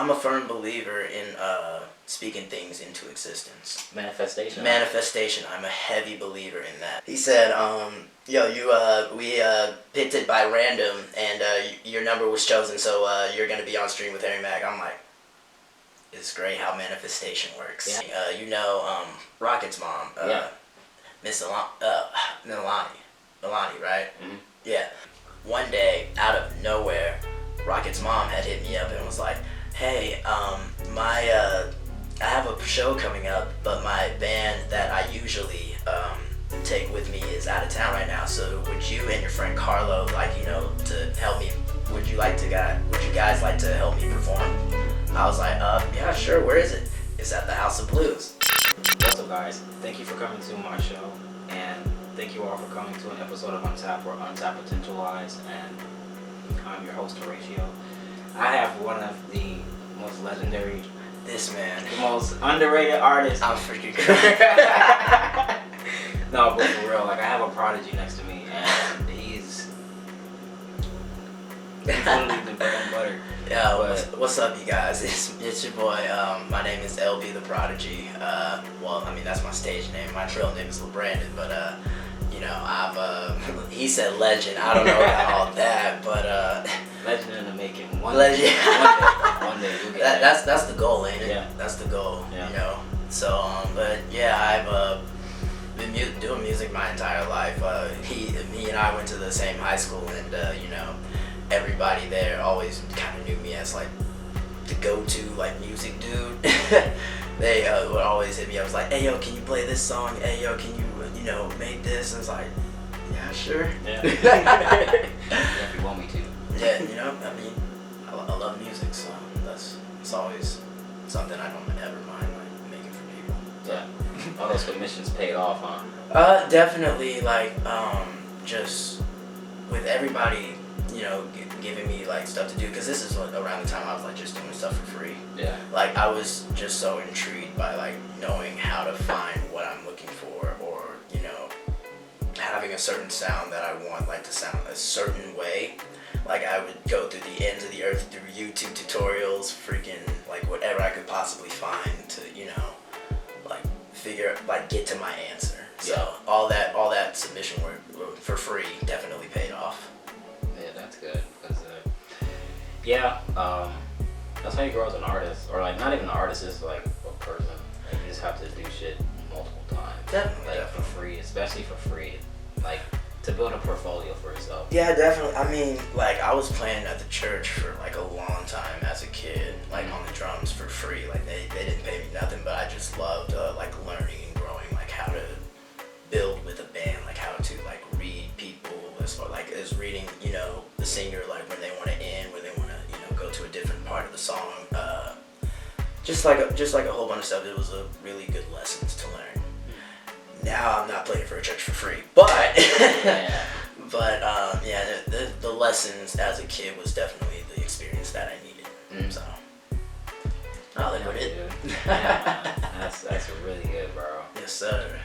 I'm a firm believer in speaking things into existence. Manifestation. Manifestation. I'm a heavy believer in that. He said, we picked it by random, and your number was chosen, so you're gonna be on stream with Harry Mack. I'm like, it's great how manifestation works. Yeah. Rocket's mom, Miss Milani, right? Mm-hmm. Yeah. One day, out of nowhere, Rocket's mom had hit me up and was like, hey, I have a show coming up, but my band that I usually take with me is out of town right now. So would you and your friend Carlo to help me? Would you guys like to help me perform? I was like, yeah, sure. Where is it? It's at the House of Blues. What's up, guys? Thank you for coming to my show, and thank you all for coming to an episode of Untapped, where Untapped Potential lies, and I'm your host, Horatio. I have one of the most legendary, the most underrated artists. I'm freaking crying. No, but for real, like, I have a Prodigy next to me, and he's literally the bread and butter. Yeah, what's up, you guys? It's your boy. My name is LB the Prodigy. That's my stage name. My real name is LeBrandon, but he said legend. I don't know about all that, but legend in the making. One day you'll get that's the goal, ain't it? Yeah. That's the goal. Yeah. So, but yeah, I've been doing music my entire life. Me and I went to the same high school, and everybody there always kind of knew me as like the go-to music dude. They would always hit me up. I was like, hey yo, can you play this song? Hey yo, can you make this? And I was like, yeah, sure. Yeah. If you want me to. Yeah, I love music, so it's always something I don't ever mind making for people. Yeah. All those commissions paid off, huh? Definitely, just with everybody, giving me stuff to do, because this is around the time I was just doing stuff for free. Yeah. I was just so intrigued by knowing how to find what I'm looking for, or having a certain sound that I want to sound a certain way. I would go through the ends of the earth through YouTube tutorials, freaking whatever I could possibly find to figure get to my answer. So Yeah. all that submission work for free definitely paid off. Yeah, that's good, because that's how you grow as an artist, or not even an artist, it's a person. You just have to do shit multiple times. Definitely. For free, especially for free, to build a portfolio for yourself. Yeah, definitely. I was playing at the church for a long time as a kid, on the drums for free. They didn't pay me nothing, but I just loved learning and growing, how to build with a band, how to read people as reading, the singer, when they want to end, when they want to, go to a different part of the song. Just like a whole bunch of stuff. It was a really good lessons to learn. Now I'm not playing for a church for free, but the lessons as a kid was definitely the experience that I needed. Mm-hmm. So I'll live with it. Yeah, that's really good, bro. Yes, sir.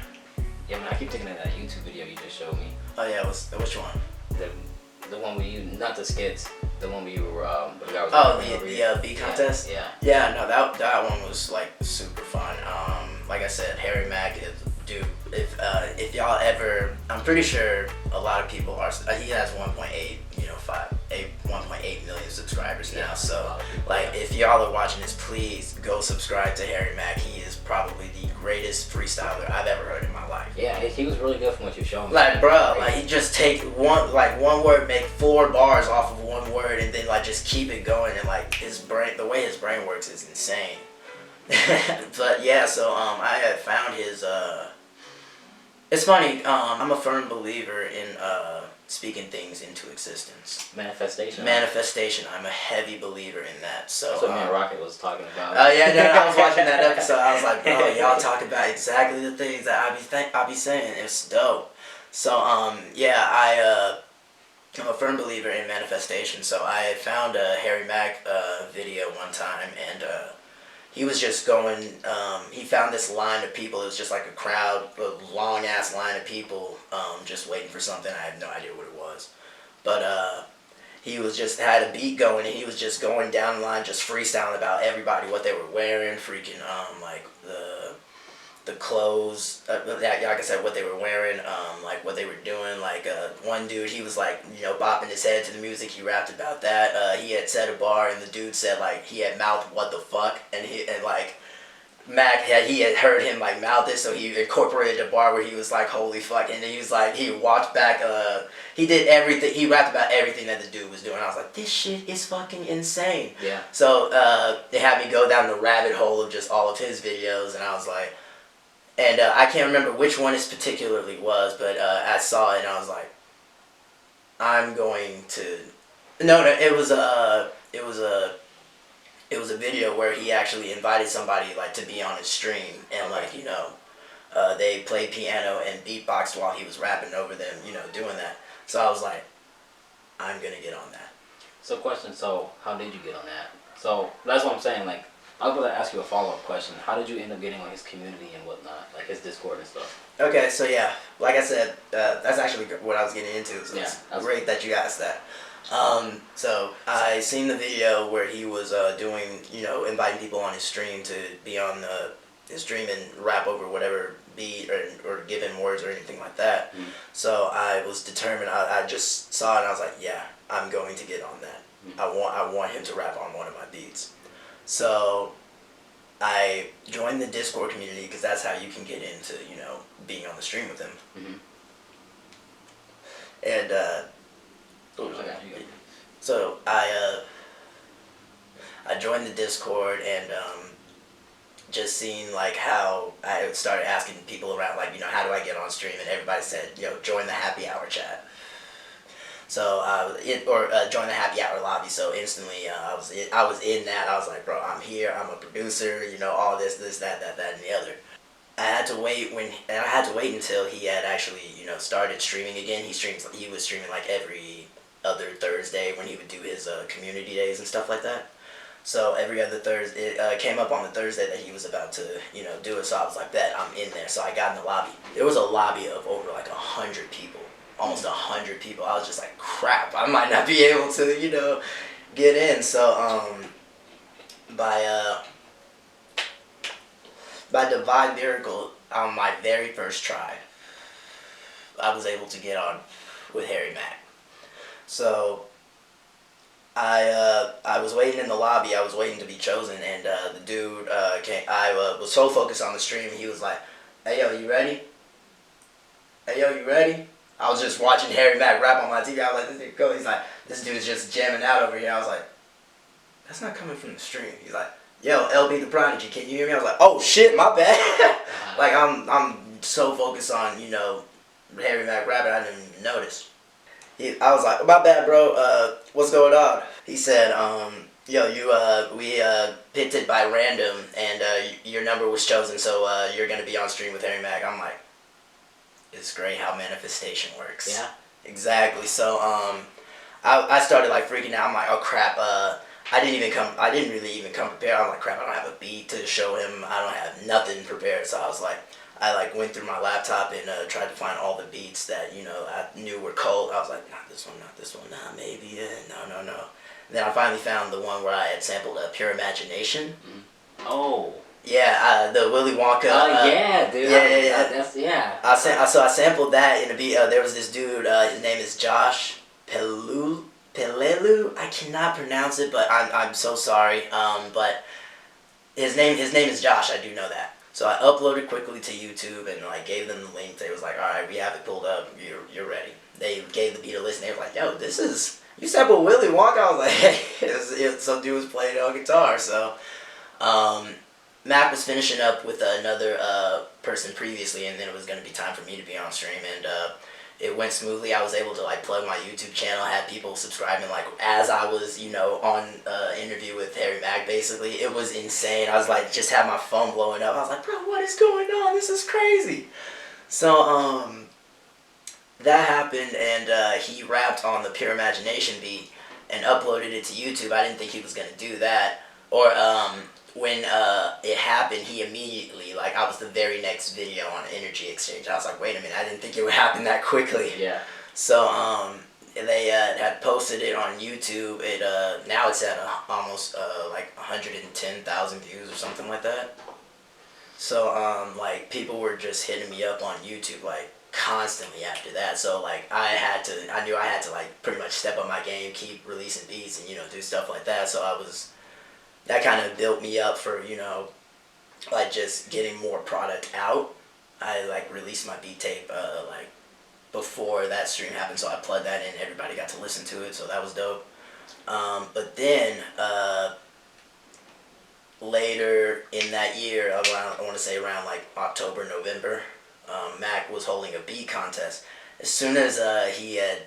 Yeah, I keep thinking of that YouTube video you just showed me. Oh yeah, which one? The one where you, not the skits, the one where you were the guy was. Oh, the beat contest. Yeah. Yeah, no, that one was super fun. Like I said, Harry Mack is. Dude, if y'all ever, I'm pretty sure a lot of people are. He has 1.8 million subscribers now. So if y'all are watching this, please go subscribe to Harry Mack. He is probably the greatest freestyler I've ever heard in my life. Yeah, he was really good from what you showed me. He just take one word, make 4 bars off of one word, and then just keep it going. And his brain, the way his brain works is insane. But yeah, so I had found his. It's funny. I'm a firm believer in speaking things into existence. Manifestation. Manifestation. I'm a heavy believer in that. So that's what me and Rocket was talking about. I was watching that episode. I was like, bro, y'all talk about exactly the things that I be saying. It's dope. So I'm a firm believer in manifestation. So I found a Harry Mack video one time, and he was just going, he found this line of people. It was just a crowd, a long ass line of people just waiting for something. I have no idea what it was. But he was just had a beat going and he was just going down the line, just freestyling about everybody, what they were wearing, freaking like the clothes, like I said, what they were wearing, like what they were doing. Like one dude, he was like, you know, bopping his head to the music. He rapped about that. He had said a bar, and the dude said like he had mouthed "what the fuck," and like Mac he had heard him like mouth it, so he incorporated a bar where he was like, "Holy fuck!" And then he was like, he walked back. He did everything. He rapped about everything that the dude was doing. I was like, this shit is fucking insane. Yeah. So they had me go down the rabbit hole of just all of his videos, and I was like. And I can't remember which one it particularly was, but I saw it and I was like, I'm going to. No, it was a video where he actually invited somebody like to be on his stream, and like, you know, they played piano and beatboxed while he was rapping over them, you know, doing that. So I was like, I'm gonna get on that. So question, so how did you get on that? So that's what I'm saying, like, I was going to ask you a follow-up question. How did you end up getting on his community and whatnot, like his Discord and stuff? Okay, so yeah, like I said, that's actually what I was getting into, so it's great that you asked that. So I seen the video where he was doing, you know, inviting people on his stream to be on his stream and rap over whatever beat or give him words or anything like that. Mm. So I was determined. I just saw it and I was like, yeah, I'm going to get on that. Mm. I want him to rap on one of my beats. So I joined the Discord community because that's how you can get into, you know, being on the stream with him. Mm-hmm. And so I joined the Discord and just seeing like how I started asking people around, like, you know, how do I get on stream, and everybody said, you know, join the happy hour chat. So join the happy hour lobby. So instantly I was in that. I was like, bro, I'm here. I'm a producer. You know, all this, that, and the other. I had to wait until he had actually, you know, started streaming again. He was streaming like every other Thursday when he would do his community days and stuff like that. So every other Thursday, it came up on the Thursday that he was about to, you know, do it. So I was like, bet, I'm in there. So I got in the lobby. There was a lobby of over like 100 people. Almost 100 people. I was just like, crap, I might not be able to, you know, get in. So by divine miracle, on my very first try, I was able to get on with Harry Mack. So I was waiting in the lobby. I was waiting to be chosen, and the dude came. I was so focused on the stream. He was like, "Hey yo, you ready? Hey yo, you ready?" I was just watching Harry Mack rap on my TV. I was like, this nigga go. He's like, this dude's just jamming out over here. I was like, that's not coming from the stream. He's like, yo, LB the Prodigy, can you hear me? I was like, oh shit, my bad. Like I'm so focused on, you know, Harry Mack rapping, I didn't even notice. I was like, my bad, bro. What's going on? He said, yo, we picked it by random, and your number was chosen, so you're gonna be on stream with Harry Mack. I'm like, it's great how manifestation works. Yeah. Exactly. So I started like freaking out. I'm like, oh crap. I didn't really even come prepared. I'm like, crap, I don't have a beat to show him. I don't have nothing prepared. So I was like, I like went through my laptop and tried to find all the beats that, you know, I knew were cold. I was like, not this one, nah, maybe, no. And then I finally found the one where I had sampled Pure Imagination. Mm. Oh. Yeah, the Willy Wonka. Yeah, dude. Yeah. I sampled that in a beat. There was this dude. His name is Josh Pelelu. I cannot pronounce it, but I'm so sorry. But his name is Josh. I do know that. So I uploaded quickly to YouTube and like gave them the link. They was like, all right, we have it pulled up. You're ready. They gave the beat a listen. They were like, yo, this is you sampled Willy Wonka. I was like, hey, some dude was playing on guitar. So. Mac was finishing up with another person previously, and then it was going to be time for me to be on stream, and it went smoothly. I was able to like plug my YouTube channel, had people subscribing like as I was, you know, on interview with Harry Mack. Basically, it was insane. I was like, just had my phone blowing up. I was like, bro, what is going on? This is crazy. So that happened, and he rapped on the Pure Imagination beat and uploaded it to YouTube. I didn't think he was going to do that, or when it happened, he immediately, like, I was the very next video on Energy Exchange. I was like, wait a minute, I didn't think it would happen that quickly. Yeah. So, they had posted it on YouTube. It now it's at almost like 110,000 views or something like that. So like people were just hitting me up on YouTube like constantly after that. So like I knew I had to like pretty much step up my game, keep releasing beats, and do stuff like that. So that kind of built me up for like just getting more product out. I like released my beat tape like before that stream happened, so I plugged that in. Everybody got to listen to it, so that was dope. But then later in that year, around I want to say around like October, November, Mac was holding a beat contest. As soon as he had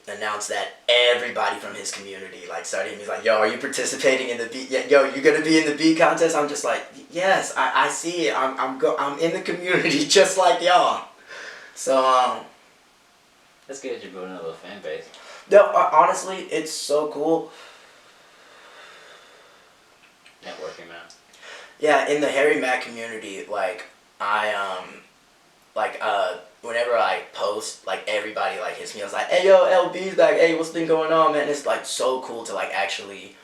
announced that, everybody from his community like started hitting me like, "Yo, are you participating in the beat? Yo, you gonna be in the beat contest?" I'm just like, "Yes, I see it. I'm in the community just like y'all." So That's good. You're building a little fan base. no, honestly, it's so cool. Networking, man. Yeah, in the Harry Mack community, like I whenever I post, like everybody like hits me. I was like, "Hey yo, LB's back. Hey, what's been going on, man?" It's like so cool to like actually,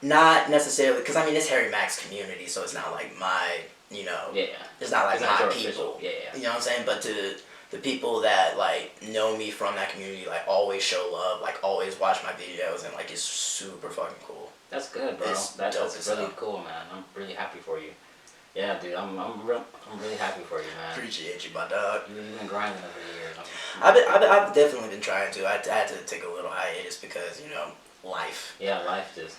not necessarily, because I mean it's Harry Mack's community, so it's not like my, Yeah. it's not like It's not my your people. official. Yeah. You know what I'm saying? But to the people that like know me from that community, like always show love, like always watch my videos, and like it's super fucking cool. That's good, bro. It's That's dope as really hell. cool, man. I'm really happy for you. Yeah, dude. I'm really happy for you, man. Appreciate you, my dog. You've been grinding over the years. I've definitely been trying to. I had to take a little hiatus because life. Yeah, life just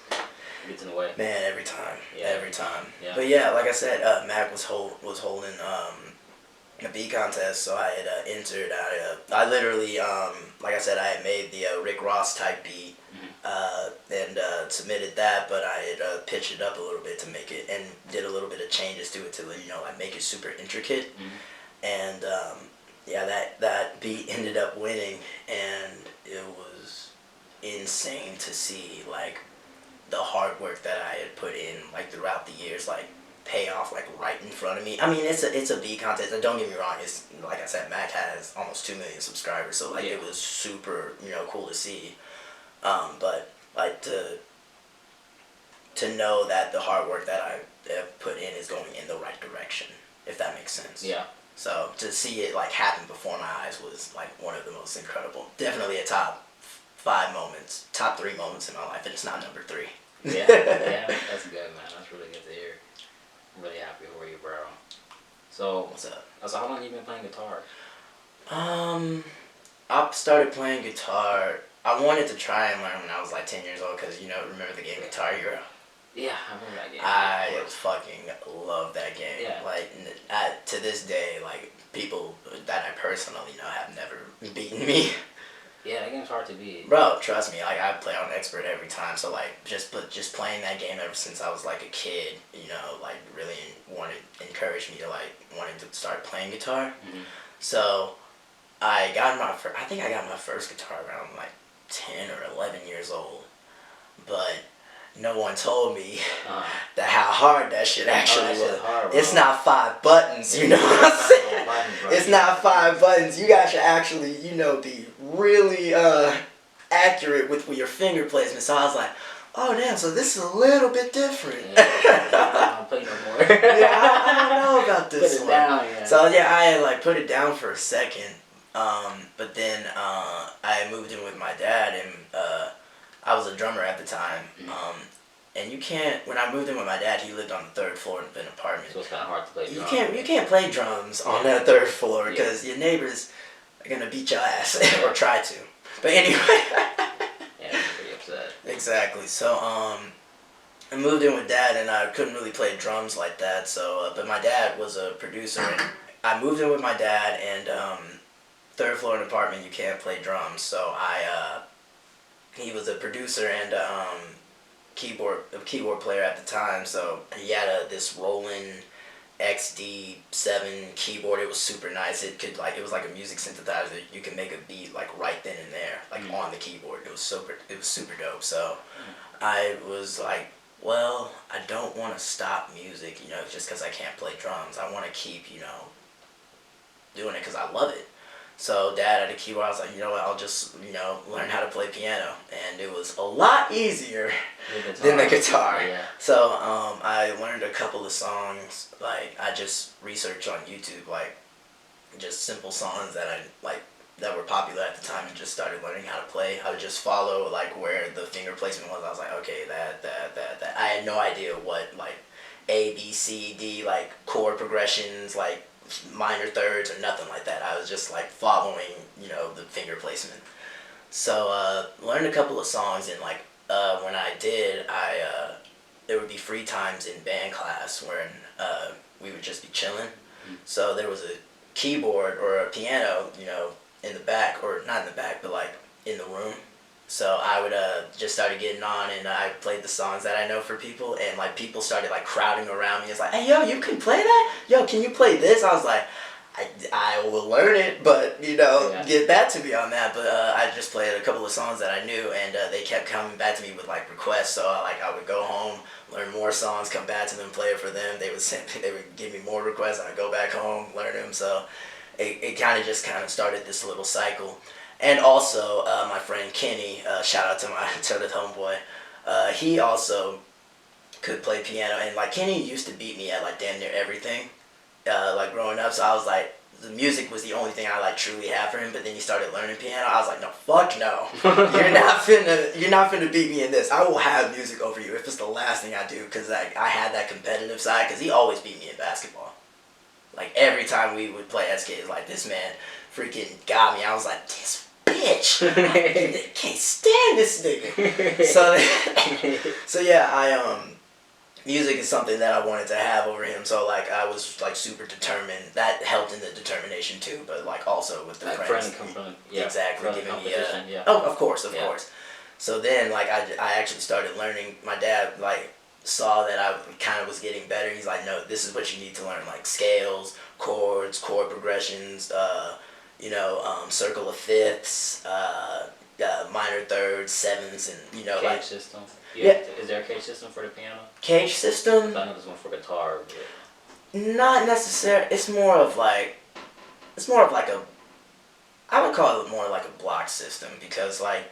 gets in the way. Man, every time. Yeah. Every time. Yeah. But yeah, like I said, Mac was holding a beat contest, so I had entered. I literally, like I said, I had made the Rick Ross type beat, and submitted that, but I had pitched it up a little bit to make it, and did a little bit of changes to it to like make it super intricate, and yeah, that beat ended up winning, and it was insane to see like the hard work that I had put in like throughout the years like pay off like right in front of me. I mean it's a beat contest, and don't get me wrong, it's like I said, Mac has almost 2 million subscribers, so like it was super cool to see, but like to know that the hard work that I have put in is going in the right direction, if that makes sense. Yeah. So to see it like happen before my eyes was like one of the most incredible, definitely a top 3 moments in my life, and it's not number 3. Yeah, that's good, man. That's really good to hear. I'm really happy for you, bro. So, What's up? So how long you been playing guitar? I started playing guitar. I wanted to try and learn when I was like 10 years old, because remember the game Guitar Hero? Yeah, I remember that game. I fucking love that game. Yeah. Like to this day, like people that I personally know have never beaten me. Yeah, that game's hard to beat. Bro, trust me, like I play on expert every time. So like just playing that game ever since I was like a kid, like really encouraged me to like wanting to start playing guitar. So I got I think I got my first guitar around like 10 or 11 years old, but no one told me that how hard that shit actually was. Hard, it's not 5 buttons, you know what I'm saying? It's not 5 buttons. You guys should actually, be really accurate with your finger placement. So I was like, oh damn, so this is a little bit different. I don't play no more. Yeah, I don't know about this Put it one. down, yeah. So yeah, I had like put it down for a second, but then I moved in with my dad, and I was a drummer at the time. And you can't. When I moved in with my dad, he lived on the 3rd floor of an apartment. So it's kind of hard to play drums. You can't play drums on that 3rd floor because your neighbors are gonna beat your ass or try to. But anyway. Yeah, I'm pretty upset. Exactly. So I moved in with dad, and I couldn't really play drums like that. So but my dad was a producer, and I moved in with my dad, and 3rd floor of an apartment, you can't play drums. So he was a producer and keyboard player at the time, so he had this Roland XD7 keyboard. It was super nice. It was like a music synthesizer. You could make a beat like right then and there, like on the keyboard. It was super dope. So I was like, well, I don't want to stop music, just because I can't play drums. I want to keep, doing it because I love it. So dad had a keyboard. I was like, you know what? I'll just learn how to play piano, and it was a lot easier than the guitar. Yeah. So I learned a couple of songs. Like I just researched on YouTube, like just simple songs that I like that were popular at the time, and just started learning how to play. I would just follow like where the finger placement was. I was like, okay, that. I had no idea what like A, B, C, D, like chord progressions, like minor thirds or nothing like that. I was just like following, the finger placement. So learned a couple of songs, and like when I did, there would be free times in band class when we would just be chilling. So there was a keyboard or a piano, in the back, or not in the back, but like in the room. So I would just started getting on, and I played the songs that I know for people, and like people started like crowding around me. It's like, hey, yo, you can play that? Yo, can you play this? I was like, I will learn it, but get back to me on that. But I just played a couple of songs that I knew, and they kept coming back to me with like requests. So I would go home, learn more songs, come back to them, play it for them. They would give me more requests, and I'd go back home, learn them. So it kind of started this little cycle. And also, my friend Kenny, shout out to my the homeboy, he also could play piano. And like Kenny used to beat me at like damn near everything, like growing up. So I was like, the music was the only thing I like truly had for him. But then he started learning piano. I was like, no, fuck no, you're not finna beat me in this. I will have music over you if it's the last thing I do, because I had that competitive side. Because he always beat me in basketball. Like every time we would play as kids, like this man freaking got me. I was like, this bitch, I can't stand this nigga. So yeah, music is something that I wanted to have over him. So like I was like super determined. That helped in the determination too. But like also with the friends, exactly, giving me oh, of course. So then like I actually started learning. My dad like saw that I kind of was getting better. He's like, no, this is what you need to learn, like scales, chords, chord progressions, circle of fifths, minor thirds, sevenths, and cage like system. Yeah. Is there a cage system for the piano? Cage system? I know there's one for guitar. But not necessarily. It's more of like a. I would call it more like a block system, because like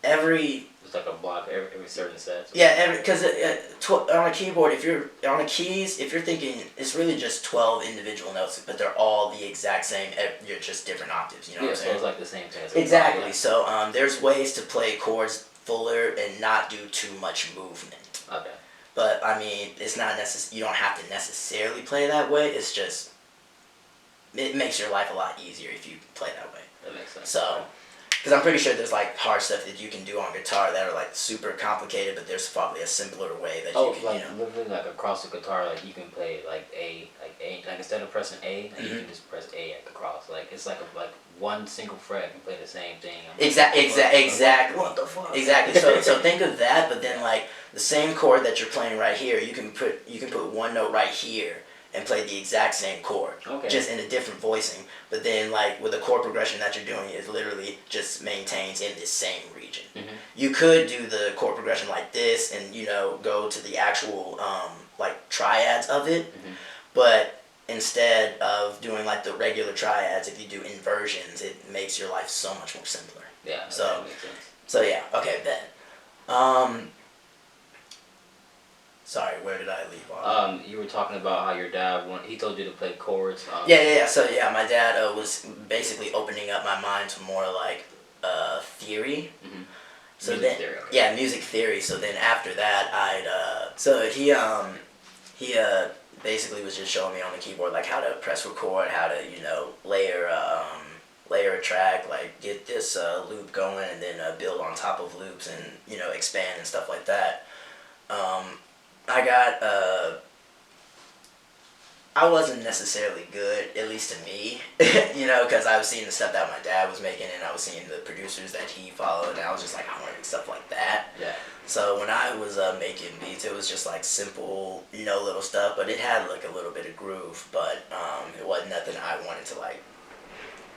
every. It's like a block every certain set. Yeah, because on a keyboard, if you're on a keys, if you're thinking, it's really just 12 individual notes, but they're all the exact same. You're just different octaves. You know what I'm saying? So it's like the same thing. Exactly. Yeah. So there's ways to play chords fuller and not do too much movement. Okay. But I mean, it's not you don't have to necessarily play that way. It's just it makes your life a lot easier if you play that way. That makes sense. So. Because I'm pretty sure there's like hard stuff that you can do on guitar that are like super complicated, but there's probably a simpler way that you can, literally like across the guitar, like you can play like instead of pressing A, like you can just press A at the cross. Like it's like one single fret and play the same thing. Exactly. What the fuck? Exactly. So think of that, but then like the same chord that you're playing right here, you can put one note right here and play the exact same chord, just in a different voicing. But then, like, with the chord progression that you're doing, it literally just maintains in this same region. Mm-hmm. You could do the chord progression like this and, go to the actual, triads of it. Mm-hmm. But instead of doing, like, the regular triads, if you do inversions, it makes your life so much more simpler. Yeah, So, that makes sense. So yeah, okay, then. Sorry, where did I leave off? You were talking about how your dad he told you to play chords. Yeah. So yeah, my dad was basically opening up my mind to more like theory. Mm-hmm. So music then, theory. Okay. Yeah, music theory. So then after that, so he basically was just showing me on the keyboard like how to press record, how to layer a track, like get this loop going, and then build on top of loops, and expand and stuff like that. I wasn't necessarily good, at least to me, because I was seeing the stuff that my dad was making, and I was seeing the producers that he followed, and I was just like, I want to do stuff like that. Yeah. So when I was making beats, it was just like simple, little stuff, but it had like a little bit of groove, but it wasn't nothing I wanted to like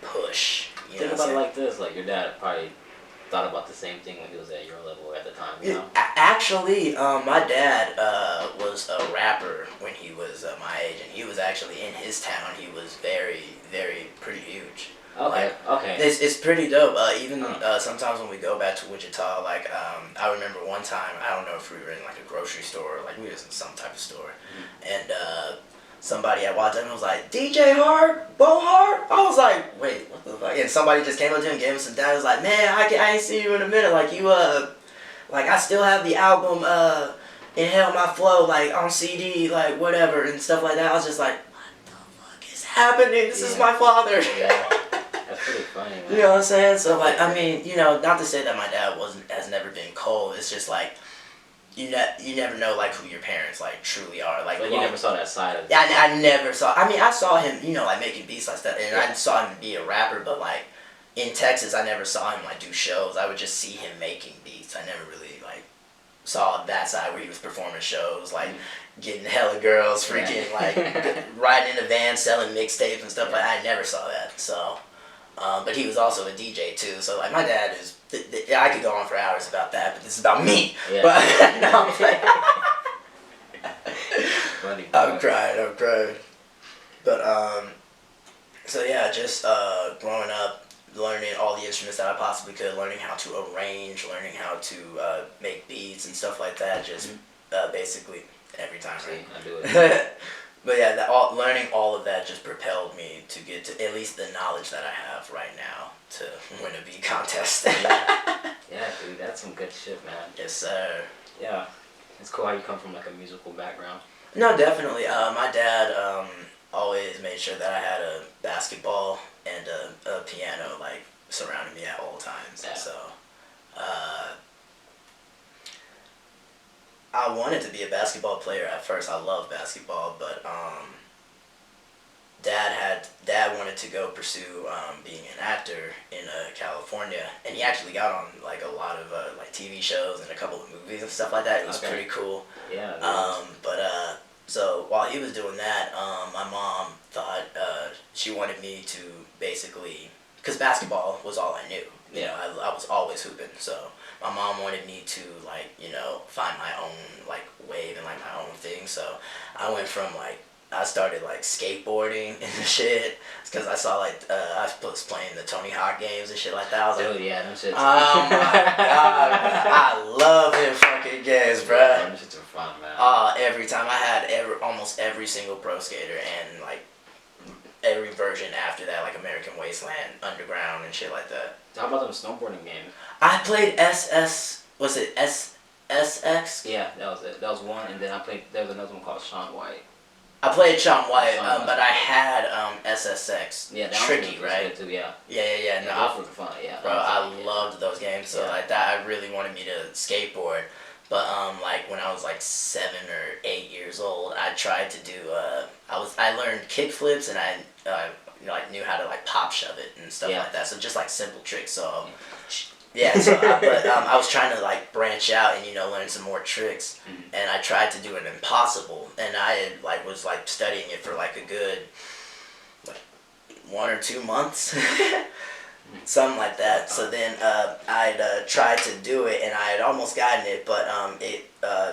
push. Think about it like this: like your dad probably thought about the same thing when he was at your level at the time. Actually, my dad was a rapper when he was my age, and he was actually in his town. He was very, very pretty huge. Okay. Like, Okay. it's pretty dope. Even sometimes when we go back to Wichita, like I remember one time, I don't know if we were in like a grocery store, or like we was in some type of store, and somebody at Watson was like, DJ Hart, Bo Hart. I was like, wait, what the fuck? And somebody just came up to him and gave him some data. I was like, man, I ain't seen you in a minute. Like you like I still have the album Inhale My Flow like on CD, like whatever and stuff like that. I was just like, what the fuck is happening? This is my father. Yeah. That's pretty funny, man. You know what I'm saying? So like, I mean, you know, not to say that my dad has never been cold. It's just like you never know like who your parents like truly are. Like, but you never saw that side of it. Yeah, I never saw. I mean, I saw him, you know, like making beats like that, and I saw him be a rapper. But like in Texas, I never saw him like do shows. I would just see him making beats. I never really like saw that side where he was performing shows, like getting hella girls, freaking like riding in a van selling mixtapes and stuff like that. I never saw that. So. But he was also a DJ too, so like my dad is. I could go on for hours about that, but this is about me. Yeah. But no, I'm like, Funny, I'm crying. But so yeah, just growing up, learning all the instruments that I possibly could, learning how to arrange, learning how to make beats and stuff like that. Just basically every time. See, I do it. But yeah, learning all of that just propelled me to get to at least the knowledge that I have right now to win a beat contest. Yeah, dude, that's some good shit, man. Yes, sir. Yeah, it's cool how you come from like a musical background. No, definitely. My dad always made sure that I had a basketball and a piano like surrounding me at all times. Yeah. So I wanted to be a basketball player at first. I love basketball, but dad wanted to go pursue being an actor in California, and he actually got on like a lot of like TV shows and a couple of movies and stuff like that. It was pretty cool. Yeah. So while he was doing that, my mom thought she wanted me to basically, because basketball was all I knew. You know, I was always hooping, so my mom wanted me to like, you know, find my own like wave and like my own thing. So I went from like, I started like skateboarding and shit, because I saw like I was playing the Tony Hawk games and shit like that. I was like, dude, yeah, them shits. oh my god, I love them fucking games, bruh. Yeah, them shits are fun, man. Every time I had almost every single Pro Skater and like every version after that, like American Wasteland, Underground, and shit like that. How about them snowboarding games? I played was it SSX? Yeah, that was it. That was one, and then there was another one called Sean White. I played Sean White, but I had SSX. Yeah, that Tricky, was right? Too, yeah. Yeah. No, those were fun. Yeah. Bro, I loved those games. So like that, I really wanted me to skateboard. But like when I was like 7 or 8 years old, I tried to do. I learned kick flips, and I like knew how to like pop shove it and stuff like that. So just like simple tricks. So yeah. So I was trying to like branch out and learn some more tricks, and I tried to do an impossible, and I had, like was like studying it for like a good like 1 or 2 months. Something like that. So then I'd tried to do it, and I had almost gotten it, but it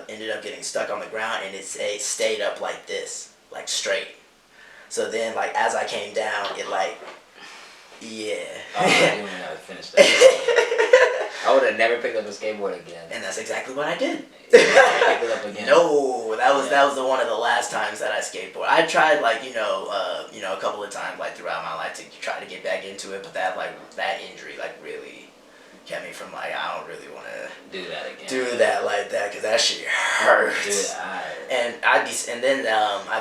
ended up getting stuck on the ground, and it stayed up like this, like straight. So then, like as I came down, it like, yeah. Oh, I didn't even know to finish that. I would have never picked up a skateboard again. And that's exactly what I did. Pick it up again. No, that was the one of the last times that I skateboarded. I tried like a couple of times like throughout my life to try to get back into it, but that injury like really kept me from like I don't really want to do that again. Do that like that, because that shit hurts. And I'd be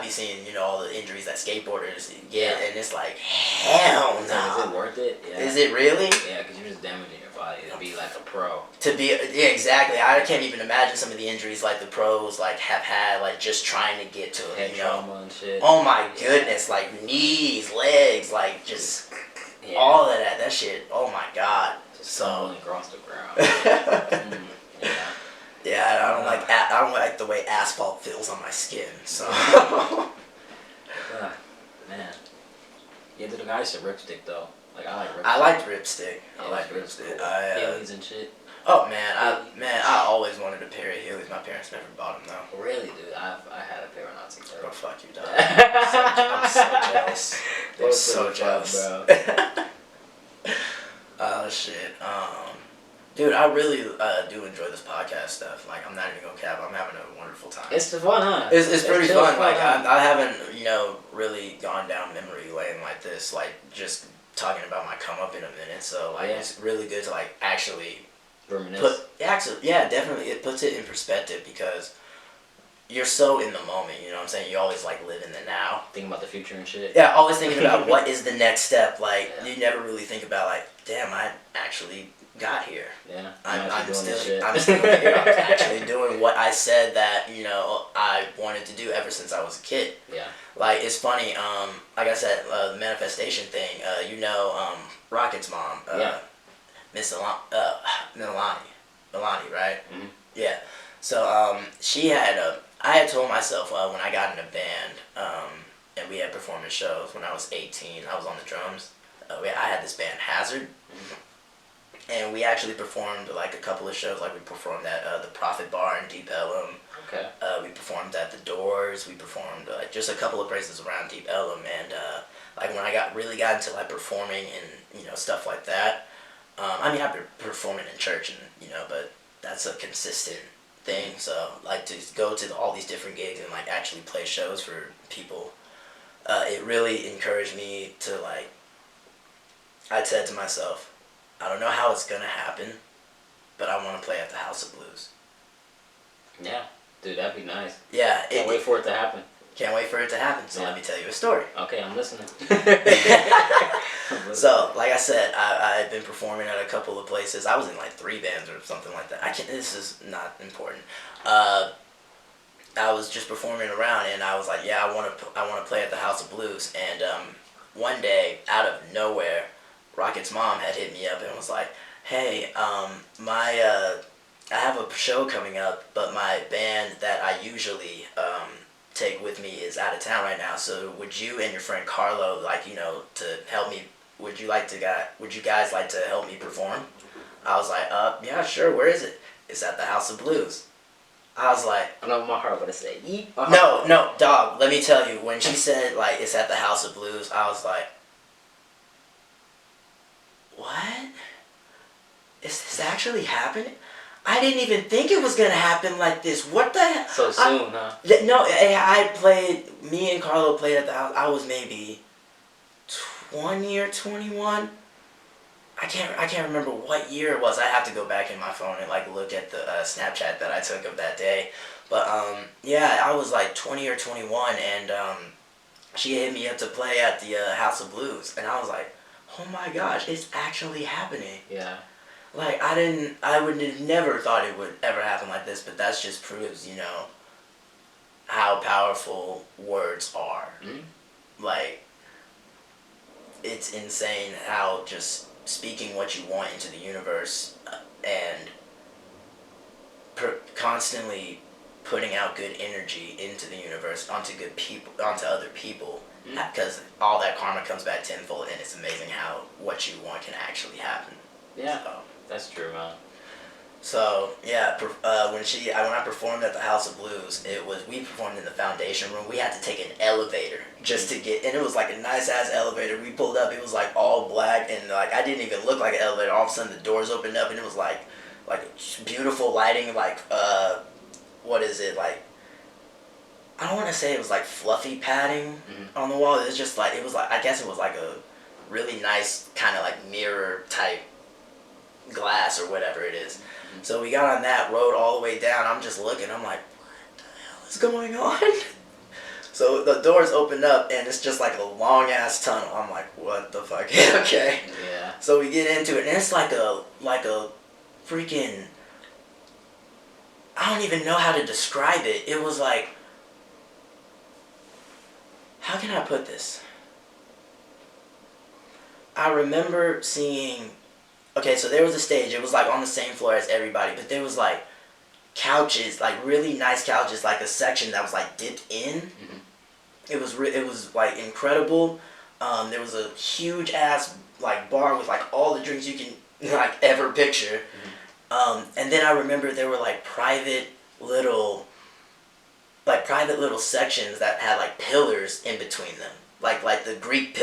seeing all the injuries that skateboarders get, and it's like hell no. Is it worth it? Yeah. Is it really? Yeah, because you're just damaging your body to be like a pro. Yeah, exactly. I can't even imagine some of the injuries like the pros like have had like just trying to get to it. Head trauma and shit. Oh my goodness, like knees, legs, like just all of that. That shit. Oh my god. Just stumbling across the ground. Yeah, I don't like the way asphalt feels on my skin. So. Man. Yeah, the guys to ripstick though. Like I liked ripstick. Yeah, I liked ripstick. Cool. Heelys and shit. Oh man, I always wanted a pair of Heelys. My parents never bought them though. Really, dude? I had a pair when I was a kid. Oh fuck you, dog. I'm so jealous. I'm so jealous, bro. shit. Dude, I really do enjoy this podcast stuff. Like, I'm not even gonna cap. I'm having a wonderful time. It's fun, huh? It's pretty fun. Like, huh? I haven't, really gone down memory lane like this. Like, just talking about my come up in a minute. So, like, it's really good to, like, actually reminisce. Yeah, definitely. It puts it in perspective because you're so in the moment, you know what I'm saying? You always, like, live in the now. Thinking about the future and shit. Yeah, always thinking about what is the next step. Like, you never really think about, like, damn, I actually got here. Yeah, I'm still here. I'm actually doing what I said that, I wanted to do ever since I was a kid. Yeah. Like, it's funny, like I said, the manifestation thing, Rocket's mom, Miss Milani, right? Mm-hmm. Yeah. So, I had told myself when I got in a band, and we had performance shows when I was 18, I was on the drums. I had this band, Hazard. Mm-hmm. And we actually performed like a couple of shows. Like we performed at the Prophet Bar in Deep Ellum. Okay. We performed at the Doors. We performed just a couple of places around Deep Ellum. And like when I really got into like performing and stuff like that. I mean, I've been performing in church and but that's a consistent thing. So like to go to all these different gigs and like actually play shows for people, it really encouraged me to like. I said to myself, I don't know how it's gonna happen, but I want to play at the House of Blues. Yeah, dude, that'd be nice. Yeah. Can't wait for it to happen. Can't wait for it to happen, so let me tell you a story. Okay, I'm listening. So, like I said, I've been performing at a couple of places. I was in like 3 bands or something like that. This is not important. I was just performing around, and I was like, yeah, I want to play at the House of Blues. And one day, out of nowhere, Rocket's mom had hit me up and was like, hey, I have a show coming up, but my band that I usually take with me is out of town right now, so would you and your friend Carlo, like, to help me, would you guys like to help me perform? I was like, yeah, sure, where is it? It's at the House of Blues. I was like... I know my heart would have said, yeet. No, dog, let me tell you, when she said, like, it's at the House of Blues, I was like, what? Is this actually happening? I didn't even think it was going to happen like this. What the hell? So soon, huh? No, me and Carlo played at the house. I was maybe 20 or 21. I can't remember what year it was. I have to go back in my phone and like look at the Snapchat that I took of that day. But yeah, I was like 20 or 21, and she hit me up to play at the House of Blues, and I was like, oh my gosh, it's actually happening. Yeah. Like, I would have never thought it would ever happen like this, but that just proves, how powerful words are. Mm-hmm. Like, it's insane how just speaking what you want into the universe and constantly putting out good energy into the universe, onto good people, onto other people, because all that karma comes back tenfold, and it's amazing how what you want can actually happen. Yeah, that's true, man. So yeah, when I performed at the House of Blues, we performed in the foundation room. We had to take an elevator just to get, and it was like a nice ass elevator. We pulled up, it was like all black, and like I didn't even look like an elevator. All of a sudden the doors opened up, and it was like beautiful lighting, like what is it, like, I don't want to say it was like fluffy padding on the wall. It was just like, I guess it was like a really nice kind of like mirror type glass or whatever it is. So we got on that road all the way down. I'm just looking. I'm like, what the hell is going on? So the doors opened up, and it's just like a long ass tunnel. I'm like, what the fuck? Okay. Yeah. So we get into it, and it's like a freaking, I don't even know how to describe it. It was like, how can I put this? I remember seeing, okay, so there was a stage. It was like on the same floor as everybody, but there was like couches, like really nice couches, like a section that was like dipped in. Mm-hmm. It was like incredible. There was a huge ass like bar with like all the drinks you can like ever picture. Mm-hmm. And then I remember there were like private little sections that had like pillars in between them, like the Greek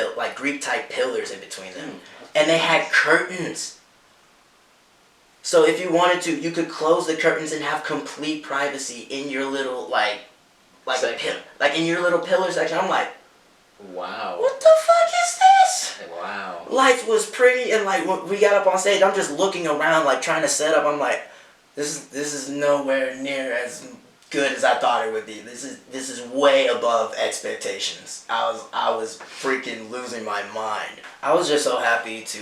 type pillars in between them, and they had curtains. So if you wanted to, you could close the curtains and have complete privacy in your little like Section. like in your little pillar section. I'm like, Wow. what the fuck is this? Wow. Lights was pretty, and like when we got up on stage, I'm just looking around like trying to set up. I'm like, this is nowhere near as good as I thought it would be. This is way above expectations. I was freaking losing my mind. I was just so happy to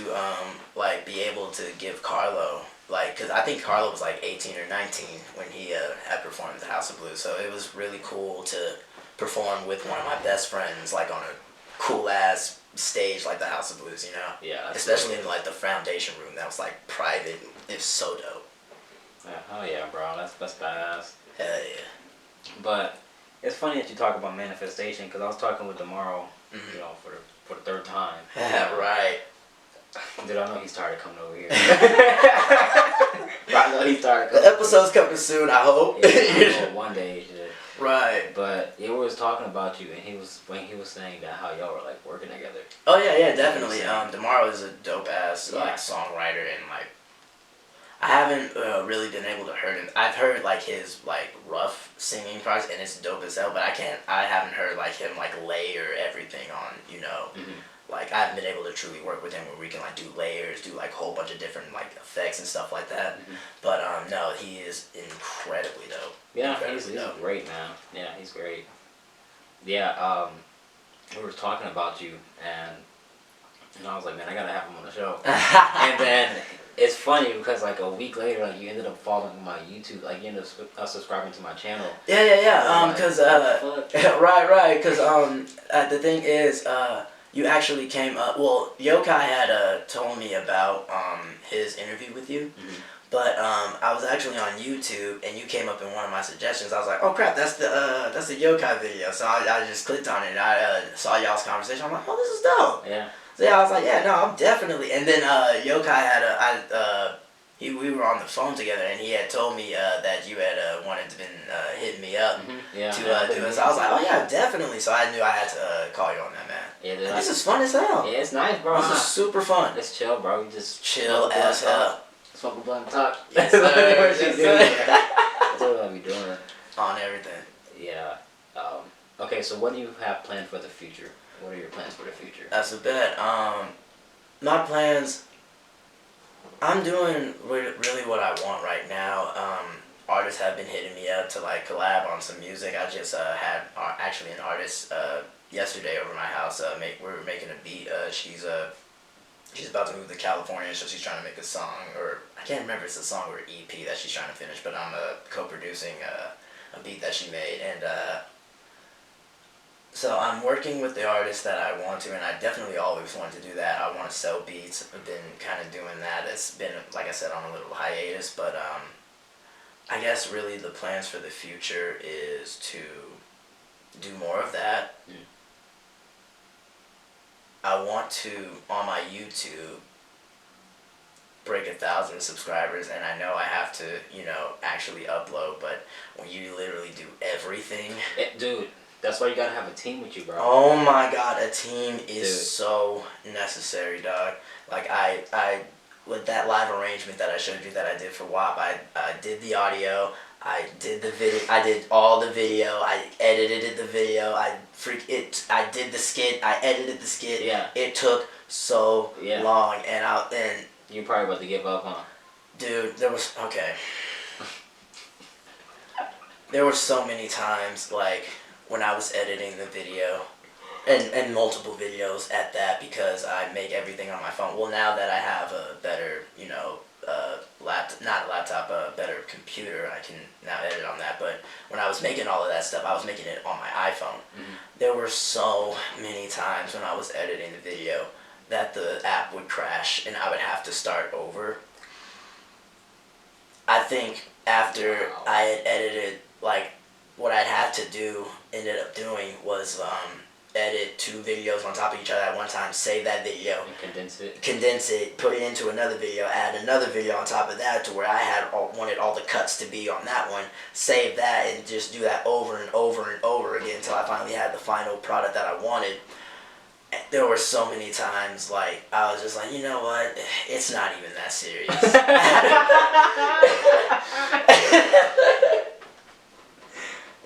like be able to give Carlo, like, because I think Carlo was like 18 or 19 when he had performed at the House of Blues. So it was really cool to perform with one of my best friends, like on a cool ass stage like the House of Blues, you know? Yeah. Especially in like the foundation room that was like private. It was so dope. Yeah, oh yeah, bro. That's badass. Hell yeah. But it's funny that you talk about manifestation because I was talking with Demaro, you know, for the third time. Yeah, right. Dude, I know he started coming over here. I know he started The coming. episode's coming soon, I hope. Yeah, one day, shit. Right. But we was talking about you, and he was saying that how y'all were like working together. Oh yeah, definitely. Demaro is a dope ass Yeah. like songwriter, and like I haven't really been able to hear him. I've heard like his like rough singing parts, and it's dope as hell. But I haven't heard like him like layer everything on, you know. Like I haven't been able to truly work with him where we can like do layers, do like a whole bunch of different like effects and stuff like that. But no, he is incredibly dope. Yeah, Incredibly he's dope. great, man. Yeah, he's great. Yeah, we were talking about you, and I was like, man, I gotta have him on the show. And then it's funny because like a week later, like you ended up following my YouTube, like you ended up subscribing to my channel. Yeah. Cause Fuck. right. Cause the thing is you actually came up. Well, Yokai had told me about his interview with you. But I was actually on YouTube, and you came up in one of my suggestions. I was like, "Oh crap, that's the Yokai video." So I just clicked on it, and I saw y'all's conversation. I'm like, "Oh, this is dope." Yeah. So yeah, I was like, "Yeah, no, I'm definitely." And then Yokai had we were on the phone together, and he had told me that you had wanted to been hitting me up to do it. So I was like, "Oh yeah, definitely." So I knew I had to call you on that, man. Yeah, dude, This is fun as hell. Yeah, it's nice, bro. This is super fun. It's chill, bro. You just Chill as hell. Smoke a blunt and talk. Yes, sir. Yes, sir. That's what we doing. On everything. Yeah. Okay, so what do you have planned for the future? What are your plans for the future? That's a bet. My plans. I'm doing really what I want right now. Artists have been hitting me up to like collab on some music. I just had actually an artist yesterday over my house. We were making a beat. She's about to move to California, so she's trying to make a song, or I can't remember if it's a song or EP that she's trying to finish. But I'm co-producing a beat that she made, and so I'm working with the artist that I want to, and I definitely always want to do that. I want to sell beats. I've been kind of doing that. It's been, like I said, on a little hiatus, but I guess really the plans for the future is to do more of that. I want to, on my YouTube, break 1,000 subscribers, and I know I have to, actually upload, but when you literally do everything... Dude, that's why you gotta have a team with you, bro. Oh my god, a team is so necessary, dog. Like, I with that live arrangement that I showed you that I did for WAP, I did the audio, I did the video, I did all the video, I edited the video, I did the skit, I edited the skit. Yeah. It took so long, and you probably about to give up, huh? Dude, there was there were so many times like when I was editing the video, and multiple videos at that, because I make everything on my phone. Well, now that I have a better, better computer, I can now edit on that. But when I was making all of that stuff, I was making it on my iPhone. There were so many times when I was editing the video that the app would crash and I would have to start over. I think after I had edited, like, what I'd have to do, ended up doing was edit 2 videos on top of each other at one time, save that video, and condense it, put it into another video, add another video on top of that to where I wanted all the cuts to be on that one, save that, and just do that over and over and over again until I finally had the final product that I wanted. there were so many times like I was just like, you know what, it's not even that serious.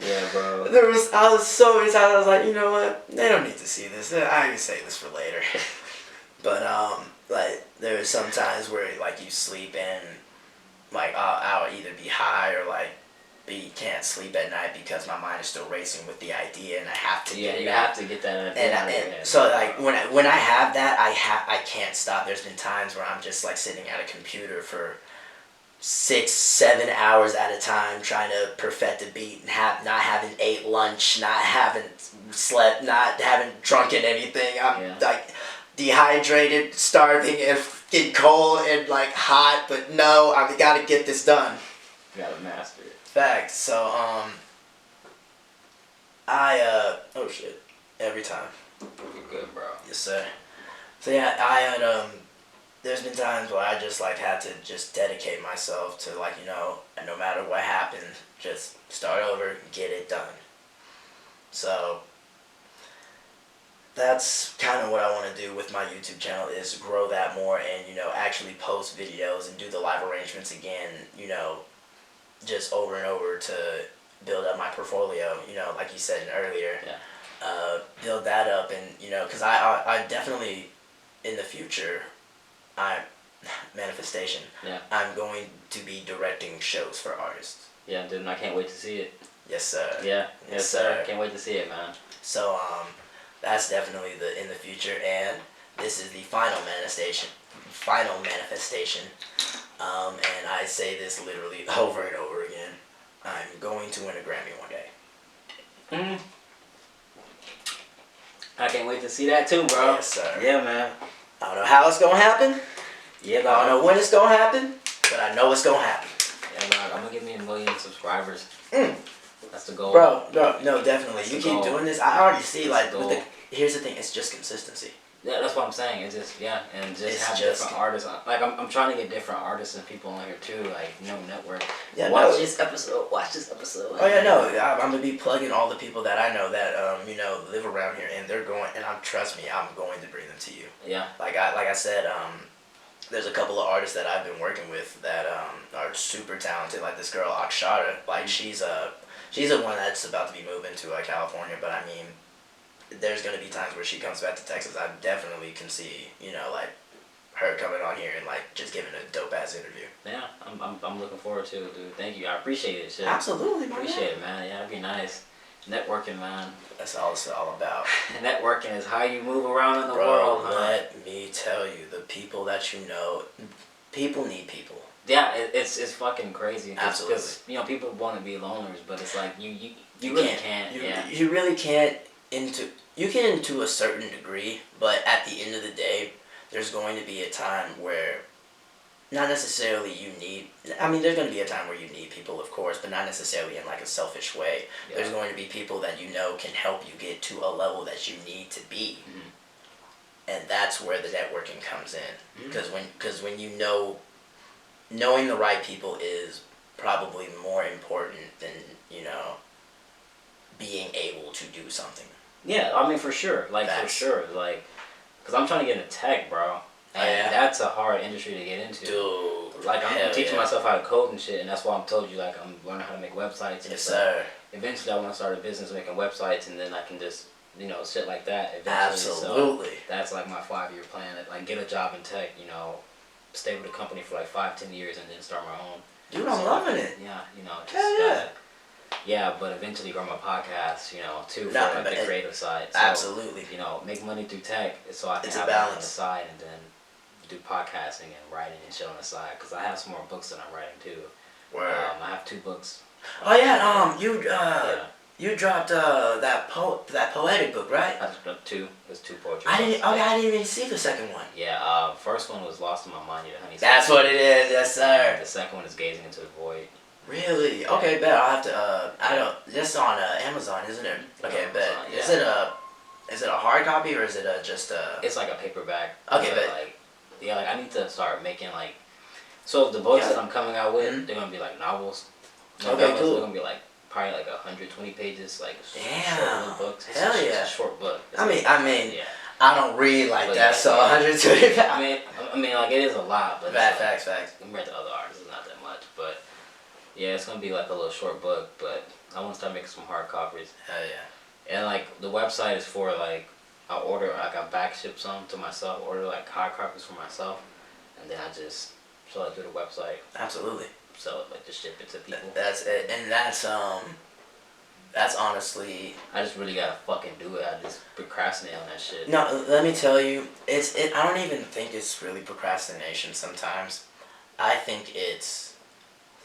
Yeah, bro. I was so many times I was like, you know what, they don't need to see this. I can save this for later. But like there were some times where like you sleep and like I'll either be high or like can't sleep at night because my mind is still racing with the idea and I have to get it you out. have to get that And so like when I have that, I can't stop. There's been times where I'm just like sitting at a computer for 6-7 hours at a time trying to perfect a beat and not having ate lunch, not having slept, not having drunken anything. I'm like dehydrated, starving, and getting cold and like hot, but no, I gotta get this done. You gotta master it. Facts. So oh shit, every time. You're good, bro. Yes, sir. So yeah, I had there's been times where I just like had to just dedicate myself to like, you know, no matter what happened, just start over, get it done. So that's kind of what I want to do with my YouTube channel is grow that more and, you know, actually post videos and do the live arrangements again, you know, just over and over to build up my portfolio, you know, like you said earlier. Yeah. Build that up and, you know, because I definitely, in the future, manifestation. Yeah. I'm going to be directing shows for artists. Yeah, dude, and I can't wait to see it. Yes, sir. Yeah. Yes, sir. Can't wait to see it, man. So that's definitely in the future, and this is the final manifestation. And I say this literally over and over again. I'm going to win a Grammy one day. Mm. I can't wait to see that too, bro. Yes, sir. Yeah, man. I don't know how it's gonna happen. Yeah, I don't know when it's gonna happen, but I know it's gonna happen. Yeah, bro. I'm gonna give me 1 million subscribers. That's the goal. Bro, no, definitely. That's you the keep goal. doing this. I already see, That's like, here's the thing, it's just consistency. Yeah, that's what I'm saying. It's just, yeah, and just It's have just- different artists. Like, I'm trying to get different artists and people on here too, like, you know, network. Yeah, watch no. this episode. Oh, yeah, no, I'm going to be plugging all the people that I know that, you know, live around here, and they're going, and trust me, I'm going to bring them to you. Yeah. Like I said, there's a couple of artists that I've been working with that are super talented, like this girl, Akshara. Like, she's the one that's about to be moving to California, but I mean, there's going to be times where she comes back to Texas. I definitely can see, you know, like, her coming on here and, like, just giving a dope-ass interview. Yeah, I'm looking forward to it, dude. Thank you. I appreciate it, shit. Absolutely, man. Appreciate it, man. Yeah, that'd be nice. Networking, man. That's all it's all about. Networking is how you move around in the Bro, world, huh? let me tell you, the people that you know, people need people. Yeah, it's fucking crazy. Absolutely. Because, you know, people want to be loners, but it's like, you really can't. You really can't you can to a certain degree, but at the end of the day, there's going to be a time where not necessarily there's going to be a time where you need people, of course, but not necessarily in like a selfish way. Yeah. There's going to be people that you know can help you get to a level that you need to be. Mm-hmm. And that's where the networking comes in. Because when you know, knowing the right people is probably more important than, you know, being able to do something. Yeah, I mean, for sure. Like, for sure. Like, because I'm trying to get into tech, bro. And that's a hard industry to get into. Dude. Like, I'm teaching myself how to code and shit, and that's why I'm told you, like, I'm learning how to make websites. And yes, sir. Eventually, I want to start a business making websites, and then I can just, you know, shit like that eventually. Absolutely. So that's, like, my 5-year plan. Like, get a job in tech, you know, stay with a company for, like, 5-10 years, and then start my own. Dude, I'm loving it. Yeah, you know, just yeah, but eventually grow my podcast, you know, too, for the creative side. So, absolutely. You know, make money through tech so I can it's have a balance on the side and then do podcasting and writing and shit on the side. Because I have some more books that I'm writing too. Word. I have 2 books. Oh yeah, you dropped that poetic book, right? I dropped 2. There's 2 poetry I books. I didn't even see the second one. Yeah, first one was Lost in My Mind, Honey. That's what it is, yes sir. The second one is Gazing into the Void. Really? Okay, bet I'll have to. I don't. Just on Amazon, isn't it? Okay, bet. Yeah. Is it a hard copy or is it just a? It's like a paperback. Okay, bet. Like I need to start making like. So the books that I'm coming out with, they're gonna be like novels. Okay, cool. They're gonna be like probably like 120 pages, like damn. short little books. Hell yeah. It's a short book. I mean, yeah. I don't read like But that, yeah, so yeah. 120 pounds. I mean, like it is a lot, but Facts. compared to other artists, it's not that much. But yeah, it's gonna be like a little short book, but I want to start making some hard copies. Hell yeah. And like the website is for like I order like I back ship some to myself, order like hard copies for myself, and then I just sell it through the website. Absolutely. Sell it like just ship it to people. That's it, and that's honestly. I just really gotta fucking do it. I just procrastinate on that shit. No, let me tell you, I don't even think it's really procrastination. Sometimes, I think it's.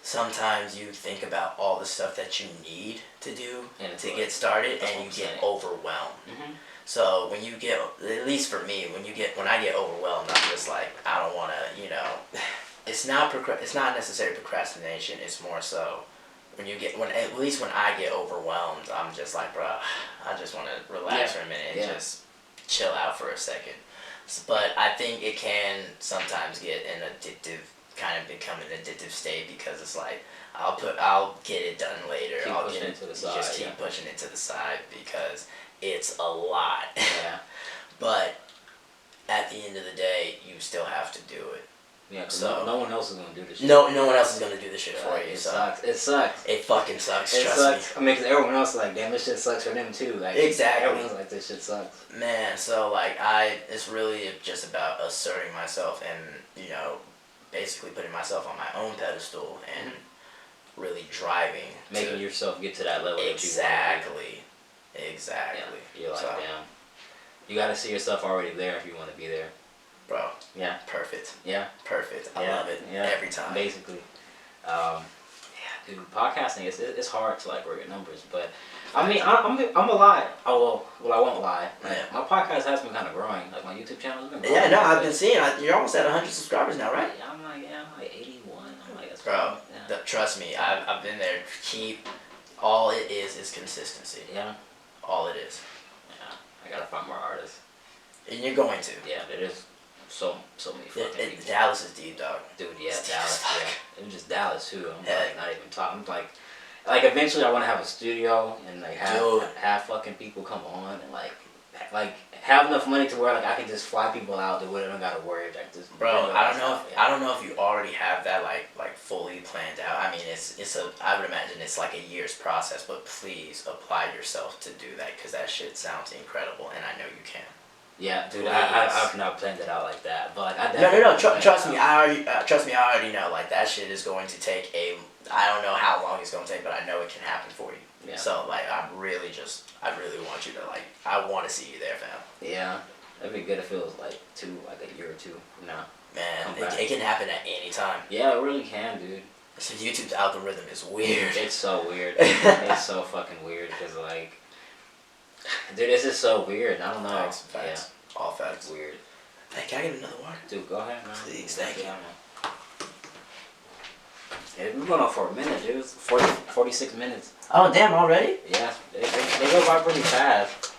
Sometimes you think about all the stuff that you need to do And to get started, that's and what you I'm get saying. overwhelmed. Mm-hmm. So when you get, at least for me, when I get overwhelmed, I'm just like, I don't want to, it's not necessarily procrastination. It's more so when at least when I get overwhelmed, I'm just like, bruh, I just want to relax for a minute and just chill out for a second. But I think it can sometimes get an addictive, kind of become an addictive state, because it's like I'll get it done later. Keep I'll pushing get it to the side, just keep yeah. pushing it to the side because it's a lot. Yeah. But at the end of the day, you still have to do it. Yeah, because So- no one else is gonna do this shit. No one else is gonna do the shit for you. It So sucks. It sucks. it fucking sucks. It Trust sucks. I mean, because everyone else is like, damn, this shit sucks for them too. Like, Exactly. Everyone's like, this shit sucks. me, man. So like it's really just about asserting myself and basically putting myself on my own pedestal and really driving. Making to, yourself get to that level exactly. that you want. Exactly. Yeah. You're like, So, damn. You gotta see yourself already there if you want to be there. bro. Yeah. Perfect. Yeah. Perfect. I Yeah, love it yeah, every time. Basically. Yeah, dude, podcasting it's hard to like work your numbers, but I mean, I'm a lie. Oh well, I won't lie. Like, Yeah. my podcast has been kind of growing. Like my YouTube channel has been growing. Yeah, no, I've been seeing. You're almost at 100 subscribers now, right? Yeah, I'm like 81. I'm like, that's Bro, yeah. trust me, I've been there. All it is consistency. Yeah. All it is. Yeah. I gotta find more artists. And you're going to. Yeah, there is so many fucking people. Dallas is deep, dog. Dude, yeah, It's deep Dallas. as fuck. Yeah, it was just Dallas too. I'm Yeah. like not even talking. I'm like eventually I want to have a studio and like have fucking people come on and like have enough money to where like I can just fly people out that wouldn't gotta worry like this. Bro, I don't know if you already have that like fully planned out. I mean, I would imagine it's like a year's process, but please apply yourself to do that, because that shit sounds incredible, and I know you can. Yeah, dude, Please. I've not planned it out like that, but like, I No. definitely Trust me. I already know. Like, that shit is going to take I don't know how long it's going to take, but I know it can happen for you. Yeah. So like, I really want you to like. I want to see you there, fam. Yeah, that'd be good if it was like a year or two from now. Man, Okay. it can happen at any time. Yeah, it really can, dude. So YouTube's algorithm is weird. It's so weird. It's so fucking weird because like, dude, this is so weird. I don't know. Facts. Yeah, All facts. it's weird. Hey, can I get another water? Dude, go ahead, man. Please, thank you. Man. Yeah, we've been going on for a minute, dude. It's 46 minutes. Oh damn! Already? Yeah, they go by pretty fast.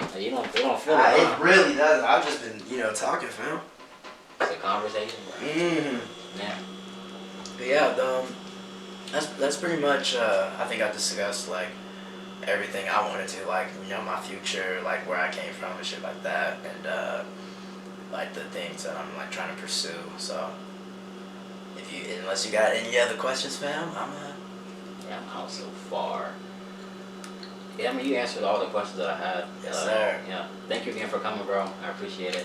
Like, they don't feel it. Huh? It really does. I've just been talking, fam. It's a conversation. Yeah. But yeah, that's pretty much. I think I discussed like everything I wanted to, like my future, like where I came from and shit like that, and like the things that I'm like trying to pursue. So unless you got any other questions, fam, Yeah, I'm out so far. Yeah, I mean, you answered all the questions that I had. Yes, sir. Yeah. Thank you again for coming, bro. I appreciate it.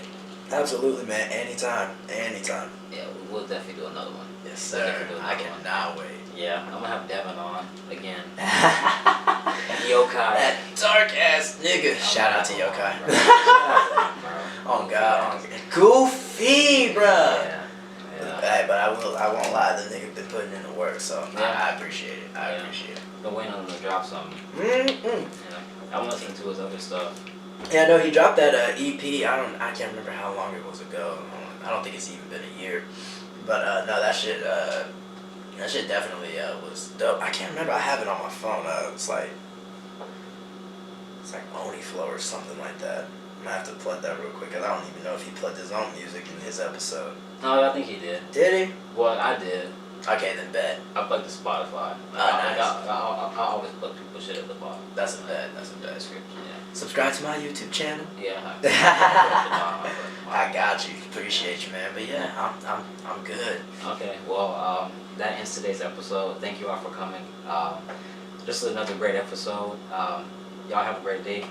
Absolutely, man. Anytime. Yeah, we'll definitely do another one. Yes, sir. I cannot wait. Yeah, I'm gonna have Devin on again. That Yokai. dark ass nigga. Shout out to Yokai. Bro. Oh God. Goofy, bruh. Yeah. Hey, but I won't lie, the nigga been putting in the work, so Yeah. I appreciate it. I appreciate it. Been waiting on him to drop something. Mm-mm. Yeah. I'm listening to his other stuff. Yeah, no, he dropped that EP. I can't remember how long it was ago. I don't think it's even been a year. But no, that shit definitely was dope. I can't remember. I have it on my phone. It's like Oni Flow or something like that. I'm gonna have to plug that real quick, because I don't even know if he plugged his own music in his episode. No, I think he did. Did he? Well, I did. Okay, then bet. I plug the Spotify. Nice. I always plug people shit at the bottom. That's a bet. That's a bet. Description, yeah. Subscribe to my YouTube channel. Yeah. I got you. Appreciate you, man. But yeah, I'm good. Okay. Well, that ends today's episode. Thank you all for coming. Just another great episode. Y'all have a great day.